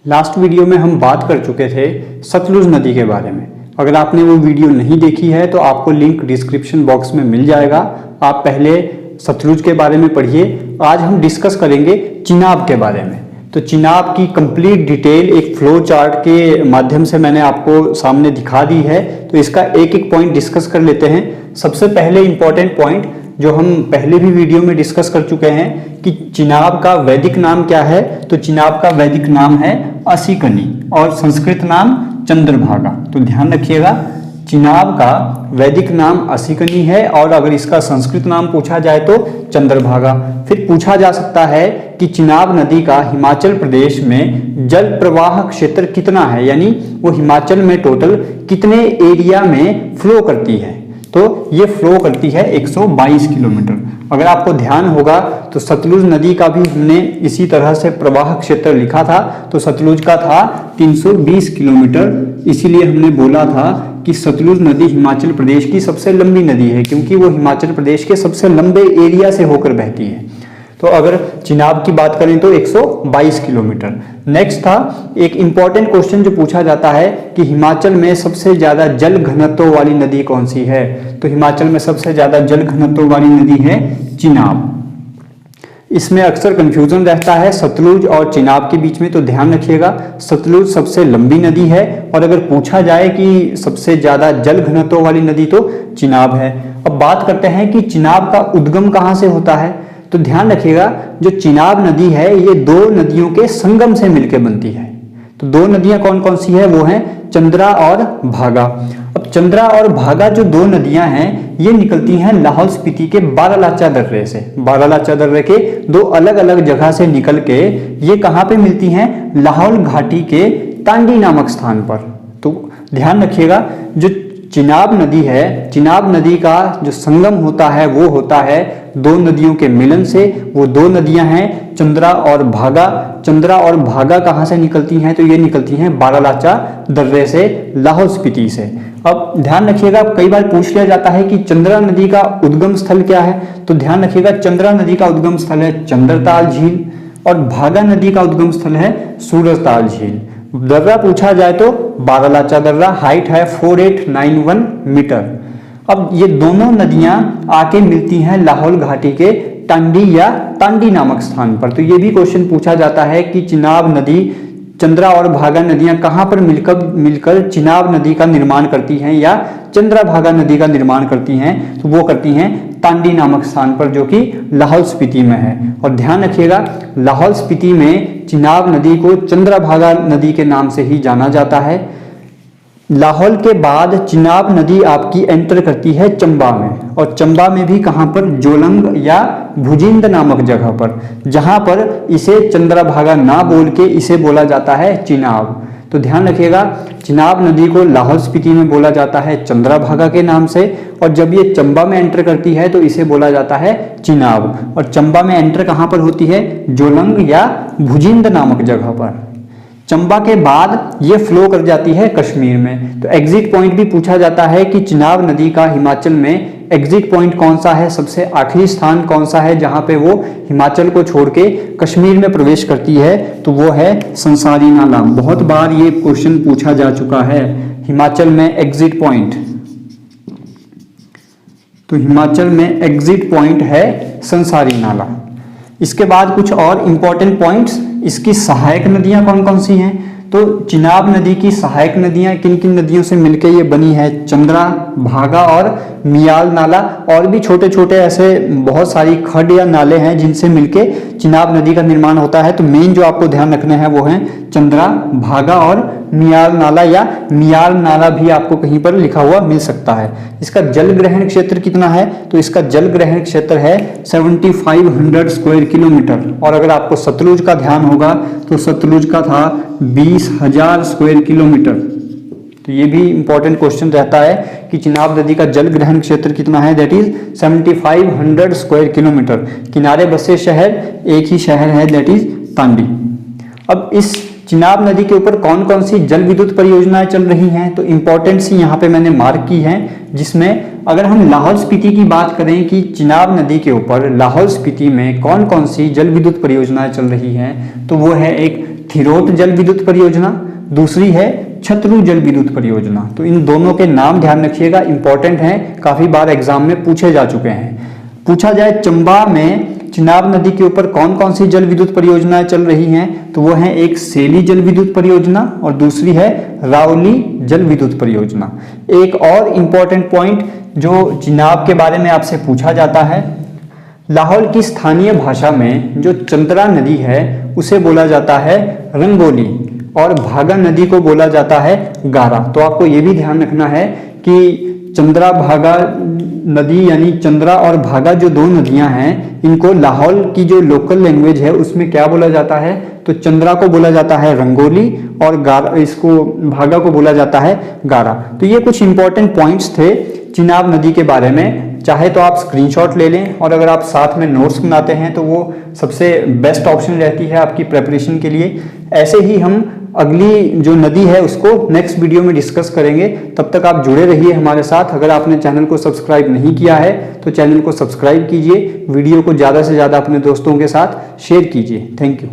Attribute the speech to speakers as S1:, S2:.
S1: Last video में हम बात कर चुके थे सतलुज नदी के बारे में। अगर आपने वो वीडियो नहीं देखी है तो आपको लिंक डिस्क्रिप्शन बॉक्स में मिल जाएगा। आप पहले सतलुज के बारे में पढ़िए। आज हम डिस्कस करेंगे चिनाब के बारे में। तो चिनाब की कंप्लीट डिटेल एक फ्लो चार्ट के माध्यम से मैंने आपको सामने दिखा दी है। तो इसका एक एक पॉइंट डिस्कस कर लेते हैं। सबसे पहले इंपॉर्टेंट पॉइंट जो हम पहले भी वीडियो में डिस्कस कर चुके हैं कि चिनाब का वैदिक नाम क्या है। तो चिनाब का वैदिक नाम है असिकनी और संस्कृत नाम चंद्रभागा। तो ध्यान रखिएगा, चिनाब का वैदिक नाम असिकनी है और अगर इसका संस्कृत नाम पूछा जाए तो चंद्रभागा। फिर पूछा जा सकता है कि चिनाब नदी का हिमाचल प्रदेश में जल प्रवाह क्षेत्र कितना है, यानी वो हिमाचल में टोटल कितने एरिया में फ्लो करती है। तो ये फ्लो करती है 122 किलोमीटर। अगर आपको ध्यान होगा तो सतलुज नदी का भी हमने इसी तरह से प्रवाह क्षेत्र लिखा था। तो सतलुज का था 320 किलोमीटर। इसीलिए हमने बोला था कि सतलुज नदी हिमाचल प्रदेश की सबसे लंबी नदी है, क्योंकि वो हिमाचल प्रदेश के सबसे लंबे एरिया से होकर बहती है। तो अगर चिनाब की बात करें तो 122 किलोमीटर। नेक्स्ट था एक इंपॉर्टेंट क्वेश्चन जो पूछा जाता है कि हिमाचल में सबसे ज्यादा जल घनत्व वाली नदी कौन सी है। तो हिमाचल में सबसे ज्यादा जल घनत्व वाली नदी है चिनाब। इसमें अक्सर कंफ्यूजन रहता है सतलुज और चिनाब के बीच में। तो ध्यान रखिएगा, सतलुज सबसे लंबी नदी है और अगर पूछा जाए कि सबसे ज्यादा जल घनत्व वाली नदी तो चिनाब है। अब बात करते हैं कि चिनाब का उद्गम कहाँ से होता है। तो ध्यान रखिएगा, जो चिनाब नदी है ये दो नदियों के संगम से मिलकर बनती है। तो दो नदियां कौन कौन सी है, वो हैं चंद्रा और भागा। अब चंद्रा और भागा जो दो नदियां हैं ये निकलती हैं लाहौल स्पीति के बारालाचा दर्रे से। बारालाचा दर्रे के दो अलग अलग जगह से निकल के ये कहाँ पे मिलती हैं, लाहौल घाटी के तांडी नामक स्थान पर। तो ध्यान रखिएगा, जो चिनाब नदी है, चिनाब नदी का जो संगम होता है वो होता है दो नदियों के मिलन से। वो दो नदियां हैं चंद्रा और भागा। चंद्रा और भागा कहाँ से निकलती हैं, तो ये निकलती हैं बारालाचा दर्रे से, लाहौल स्पीति से। अब ध्यान रखिएगा, कई बार पूछ लिया जाता है कि चंद्रा नदी का उद्गम स्थल क्या है। तो ध्यान रखिएगा, चंद्रा नदी का उद्गम स्थल है चंद्रताल झील और भागा नदी का उद्गम स्थल है सूरजताल झील। दर्रा पूछा जाए तो बारालाचा दर्रा, हाइट है 4891 मीटर। अब ये दोनों नदियां आके मिलती हैं लाहौल घाटी के टांडी या तांडी नामक स्थान पर। तो ये भी क्वेश्चन पूछा जाता है कि चिनाब नदी, चंद्रा और भागा नदियां कहां पर मिलकर चिनाब नदी का निर्माण करती हैं या चंद्रा भागा नदी का निर्माण करती हैं। तो वो करती हैं तांडी नामक स्थान पर, जो कि लाहौल स्पीति में है। और ध्यान रखिएगा, लाहौल स्पीति में चिनाब नदी को चंद्रा भागा नदी के नाम से ही जाना जाता है। लाहौल के बाद चिनाब नदी आपकी एंटर करती है चंबा में, और चंबा में भी कहां पर, जोलंग या भुजिंद नामक जगह पर, जहां पर इसे चंद्रभागा ना बोल के इसे बोला जाता है चिनाब। तो ध्यान रखिएगा, चिनाब नदी को लाहौल स्पीति में बोला जाता है चंद्रभागा के नाम से, और जब ये चंबा में एंटर करती है तो इसे बोला जाता है चिनाब। और चंबा में एंटर कहां पर होती है, जोलंग या भुजिंद नामक जगह पर। चंबा के बाद ये फ्लो कर जाती है कश्मीर में। तो एग्जिट पॉइंट भी पूछा जाता है कि चिनाब नदी का हिमाचल में एग्जिट पॉइंट कौन सा है, सबसे आखिरी स्थान कौन सा है जहां पे वो हिमाचल को छोड़ के कश्मीर में प्रवेश करती है। तो वो है संसारी नाला। बहुत बार ये क्वेश्चन पूछा जा चुका है, हिमाचल में एग्जिट पॉइंट। तो हिमाचल में एग्जिट पॉइंट है संसारी नाला। इसके बाद कुछ और इंपॉर्टेंट पॉइंट्स, इसकी सहायक नदियां कौन कौन सी हैं। तो चिनाब नदी की सहायक नदियां किन किन नदियों से मिलकर ये बनी है, चंद्रा, भागा और मियाल नाला। और भी छोटे छोटे ऐसे बहुत सारी खड या नाले हैं जिनसे मिलके चिनाब नदी का निर्माण होता है। तो मेन जो आपको ध्यान रखना है वो है चंद्रा, भागा और मियाल नाला, या मियाल नाला भी आपको कहीं पर लिखा हुआ मिल सकता है। इसका जल ग्रहण क्षेत्र कितना है, तो इसका जल ग्रहण क्षेत्र है 7500 स्क्वायर किलोमीटर। और अगर आपको सतलुज का ध्यान होगा तो सतलुज का था 20,000 स्क्वायर किलोमीटर। तो ये भी इंपॉर्टेंट क्वेश्चन रहता है कि चिनाब नदी का जल ग्रहण क्षेत्र कितना है, दैट इज 7500 स्क्वायर किलोमीटर। किनारे बसे शहर एक ही शहर है, दैट इज तांडी। अब इस चिनाब नदी के ऊपर कौन कौन सी जल विद्युत परियोजनाएं चल रही हैं, तो इंपॉर्टेंट सी यहाँ पे मैंने मार्क की है, जिसमें अगर हम लाहौल स्पीति की बात करें कि चिनाब नदी के ऊपर लाहौल स्पीति में कौन कौन सी जल विद्युत परियोजनाएं चल रही हैं, तो वो है एक थिरोट जल विद्युत परियोजना, दूसरी है छतरू जल विद्युत परियोजना। तो इन दोनों के नाम ध्यान रखिएगा, इंपॉर्टेंट हैं, काफी बार एग्जाम में पूछे जा चुके हैं। पूछा जाए चंबा में चिनाब नदी के ऊपर कौन कौन सी जल विद्युत परियोजनाएं चल रही हैं, तो वो है एक सेली जल विद्युत परियोजना और दूसरी है रावली जल विद्युत परियोजना। एक और इंपॉर्टेंट पॉइंट जो चिनाब के बारे में आपसे पूछा जाता है, लाहौल की स्थानीय भाषा में जो चंद्रा नदी है उसे बोला जाता है रंगोली और भागा नदी को बोला जाता है गारा। तो आपको ये भी ध्यान रखना है कि चंद्रा भागा नदी यानी चंद्रा और भागा जो दो नदियां हैं, इनको लाहौल की जो लोकल लैंग्वेज है उसमें क्या बोला जाता है, तो चंद्रा को बोला जाता है रंगोली और गारा, इसको भागा को बोला जाता है गारा। तो ये कुछ इंपॉर्टेंट पॉइंट्स थे चिनाब नदी के बारे में। चाहे तो आप स्क्रीनशॉट ले लें और अगर आप साथ में नोट्स बनाते हैं तो वो सबसे बेस्ट ऑप्शन रहती है आपकी प्रिपरेशन के लिए। ऐसे ही हम अगली जो नदी है उसको नेक्स्ट वीडियो में डिस्कस करेंगे। तब तक आप जुड़े रहिए हमारे साथ। अगर आपने चैनल को सब्सक्राइब नहीं किया है तो चैनल को सब्सक्राइब कीजिए, वीडियो को ज़्यादा से ज़्यादा अपने दोस्तों के साथ शेयर कीजिए। Thank you.